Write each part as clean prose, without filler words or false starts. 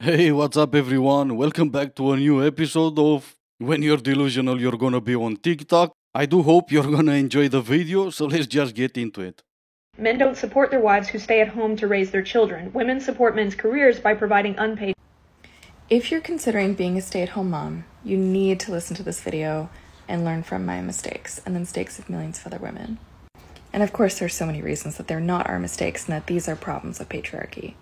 Hey, what's up, everyone? Welcome back to a new episode of When You're Delusional, You're Gonna Be on TikTok. I do hope you're gonna enjoy the video, so let's just get into it. Men don't support their wives who stay at home to raise their children. Women support men's careers by providing unpaid. If you're considering being a stay-at-home mom, you need to listen to this video and learn from my mistakes and the mistakes of millions of other women. And of course, there's so many reasons that they're not our mistakes and that these are problems of patriarchy.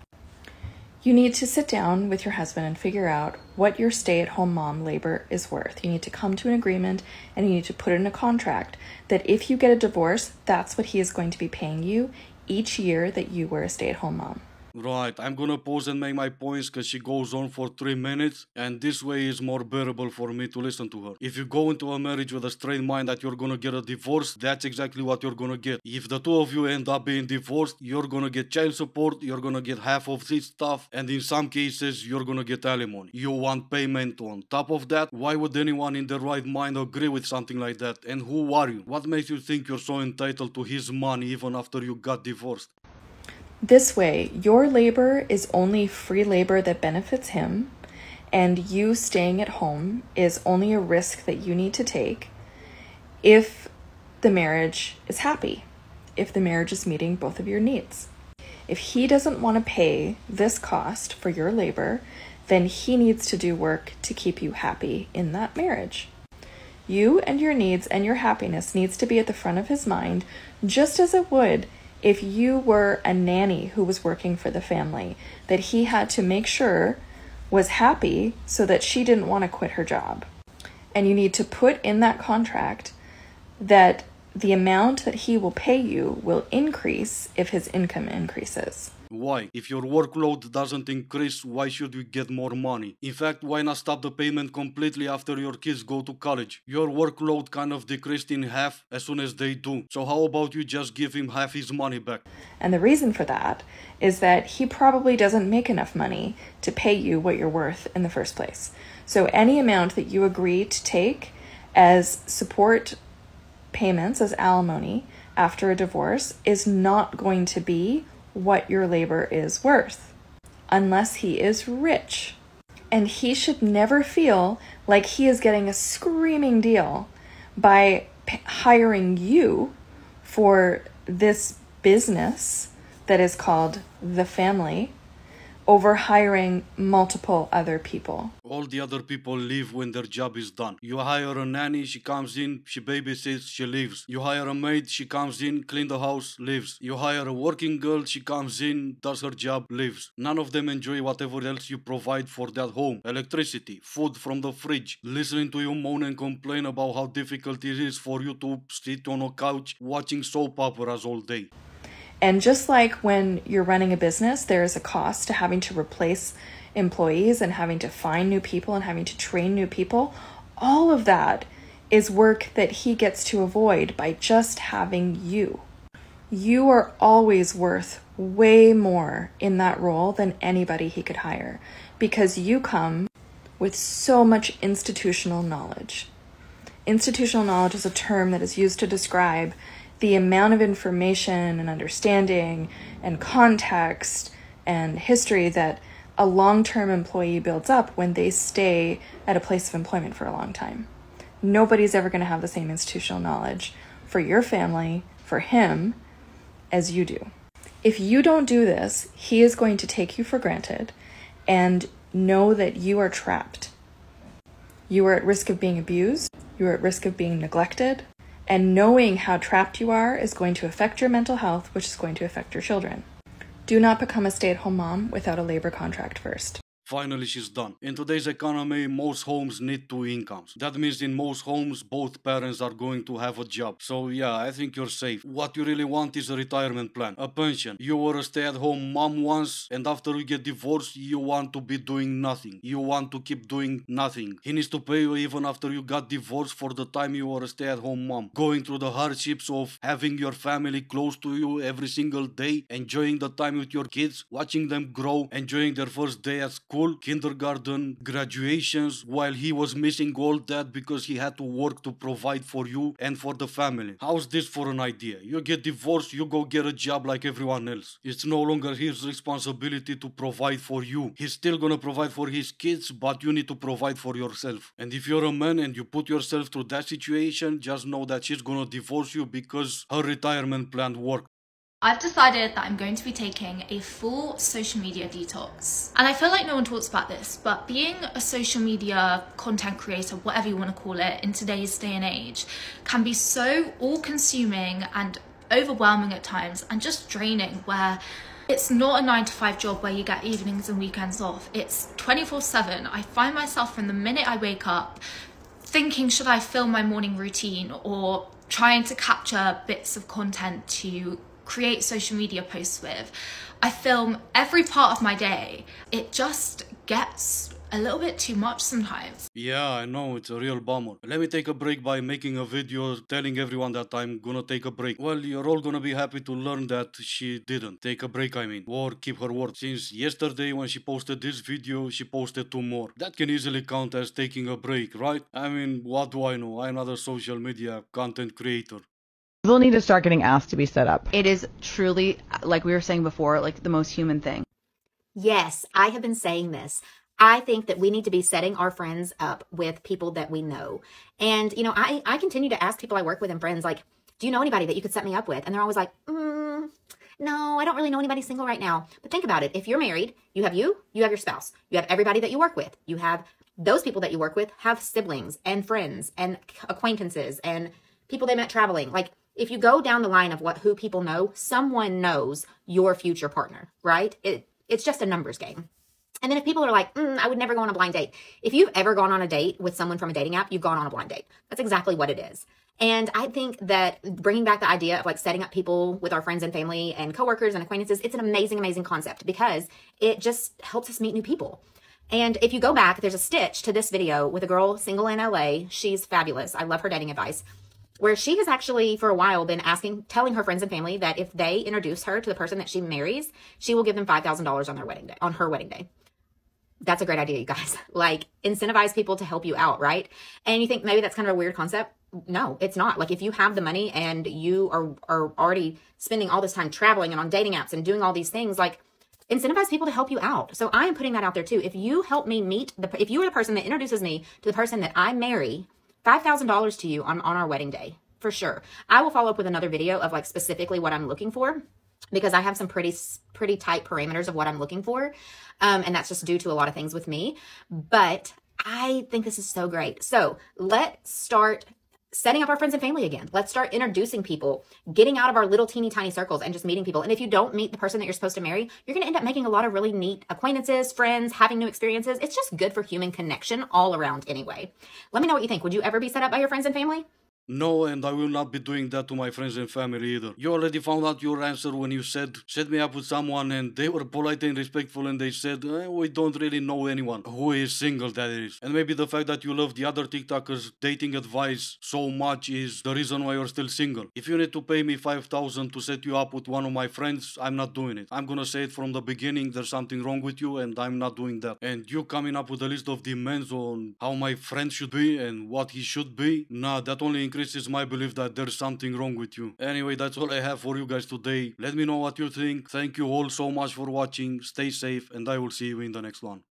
You need to sit down with your husband and figure out what your stay-at-home mom labor is worth. You need to come to an agreement and you need to put it in a contract that if you get a divorce, that's what he is going to be paying you each year that you were a stay-at-home mom. Right, I'm gonna pause and make my points because she goes on for 3 minutes, and this way is more bearable for me to listen to her. If you go into a marriage with a straight mind that you're gonna get a divorce, that's exactly what you're gonna get. If the two of you end up being divorced, you're gonna get child support, you're gonna get half of this stuff, and in some cases, you're gonna get alimony. You want payment on top of that? Why would anyone in their right mind agree with something like that? And who are you? What makes you think you're so entitled to his money even after you got divorced? This way, your labor is only free labor that benefits him, and you staying at home is only a risk that you need to take if the marriage is happy, if the marriage is meeting both of your needs. If he doesn't want to pay this cost for your labor, then he needs to do work to keep you happy in that marriage. You and your needs and your happiness needs to be at the front of his mind, just as it would if you were a nanny who was working for the family, that he had to make sure was happy so that she didn't want to quit her job. And you need to put in that contract that the amount that he will pay you will increase if his income increases. Why? If your workload doesn't increase, why should you get more money? In fact, why not stop the payment completely after your kids go to college? Your workload kind of decreased in half as soon as they do. So how about you just give him half his money back? And the reason for that is that he probably doesn't make enough money to pay you what you're worth in the first place. So any amount that you agree to take as support payments, as alimony, after a divorce is not going to be what your labor is worth, unless he is rich. And he should never feel like he is getting a screaming deal by hiring you for this business that is called the family over hiring multiple other people. All the other people leave when their job is done. You hire a nanny, she comes in, she babysits, she leaves. You hire a maid, she comes in, clean the house, leaves. You hire a working girl, she comes in, does her job, leaves. None of them enjoy whatever else you provide for that home. Electricity, food from the fridge, listening to you moan and complain about how difficult it is for you to sit on a couch watching soap operas all day. And just like when you're running a business, there is a cost to having to replace employees and having to find new people and having to train new people. All of that is work that he gets to avoid by just having you. You are always worth way more in that role than anybody he could hire because you come with so much institutional knowledge. Institutional knowledge is a term that is used to describe the amount of information and understanding and context and history that a long-term employee builds up when they stay at a place of employment for a long time. Nobody's ever going to have the same institutional knowledge for your family, for him, as you do. If you don't do this, he is going to take you for granted and know that you are trapped. You are at risk of being abused. You are at risk of being neglected. And knowing how trapped you are is going to affect your mental health, which is going to affect your children. Do not become a stay-at-home mom without a labor contract first. Finally, she's done. In today's economy, most homes need two incomes. That means in most homes, both parents are going to have a job. So yeah, I think you're safe. What you really want is a retirement plan, a pension. You were a stay-at-home mom once, and after you get divorced, you want to be doing nothing. You want to keep doing nothing. He needs to pay you even after you got divorced for the time you were a stay-at-home mom. Going through the hardships of having your family close to you every single day, enjoying the time with your kids, watching them grow, enjoying their first day at school, school, kindergarten, graduations, while he was missing all that because he had to work to provide for you and for the family. How's this for an idea? You get divorced, you go get a job like everyone else. It's no longer his responsibility to provide for you. He's still gonna provide for his kids, but you need to provide for yourself. And if you're a man and you put yourself through that situation, just know that she's gonna divorce you because her retirement plan worked. I've decided that I'm going to be taking a full social media detox. And I feel like no one talks about this, but being a social media content creator, whatever you want to call it, in today's day and age, can be so all-consuming and overwhelming at times and just draining, where it's not a 9-to-5 job where you get evenings and weekends off. It's 24/7. I find myself from the minute I wake up thinking, should I film my morning routine, or trying to capture bits of content to create social media posts with. I film every part of my day. It just gets a little bit too much sometimes. Yeah, I know, it's a real bummer. Let me take a break by making a video telling everyone that I'm gonna take a break. Well, you're all gonna be happy to learn that she didn't take a break, or keep her word. Since yesterday when she posted this video, she posted 2 more. That can easily count as taking a break, right? I mean, what do I know? I'm not a social media content creator. People need to start getting asked to be set up. It is truly, like we were saying before, like the most human thing. Yes, I have been saying this. I think that we need to be setting our friends up with people that we know. And, you know, I continue to ask people I work with and friends, like, do you know anybody that you could set me up with? And they're always like, no, I don't really know anybody single right now. But think about it. If you're married, you have your spouse, you have everybody that you work with, you have those people that you work with have siblings and friends and acquaintances and people they met traveling. Like, if you go down the line of who people know, someone knows your future partner, right? It's just a numbers game. And then if people are like, I would never go on a blind date. If you've ever gone on a date with someone from a dating app, you've gone on a blind date. That's exactly what it is. And I think that bringing back the idea of like setting up people with our friends and family and coworkers and acquaintances, it's an amazing, amazing concept because it just helps us meet new people. And if you go back, there's a stitch to this video with a girl single in LA. She's fabulous. I love her dating advice, where she has actually for a while been telling her friends and family that if they introduce her to the person that she marries, she will give them $5,000 on her wedding day. That's a great idea, you guys. Like, incentivize people to help you out, right? And you think maybe that's kind of a weird concept. No, it's not. Like, if you have the money and you are already spending all this time traveling and on dating apps and doing all these things, like, incentivize people to help you out. So I am putting that out there too. If you help me if you are the person that introduces me to the person that I marry, $5,000 to you on our wedding day, for sure. I will follow up with another video of like specifically what I'm looking for, because I have some pretty tight parameters of what I'm looking for. And that's just due to a lot of things with me. But I think this is so great. So let's start setting up our friends and family again. Let's start introducing people, getting out of our little teeny tiny circles and just meeting people. And if you don't meet the person that you're supposed to marry, you're going to end up making a lot of really neat acquaintances, friends, having new experiences. It's just good for human connection all around anyway. Let me know what you think. Would you ever be set up by your friends and family? No, and I will not be doing that to my friends and family either. You already found out your answer when you said, set me up with someone, and they were polite and respectful and they said, we don't really know anyone who is single, that is. And maybe the fact that you love the other TikTokers' dating advice so much is the reason why you're still single. If you need to pay me $5,000 to set you up with one of my friends, I'm not doing it. I'm gonna say it from the beginning, there's something wrong with you and I'm not doing that. And you coming up with a list of demands on how my friend should be and what he should be, nah, that only increases my belief that there's something wrong with you. Anyway, that's all I have for you guys today. Let me know what you think. Thank you all so much for watching. Stay safe and I will see you in the next one.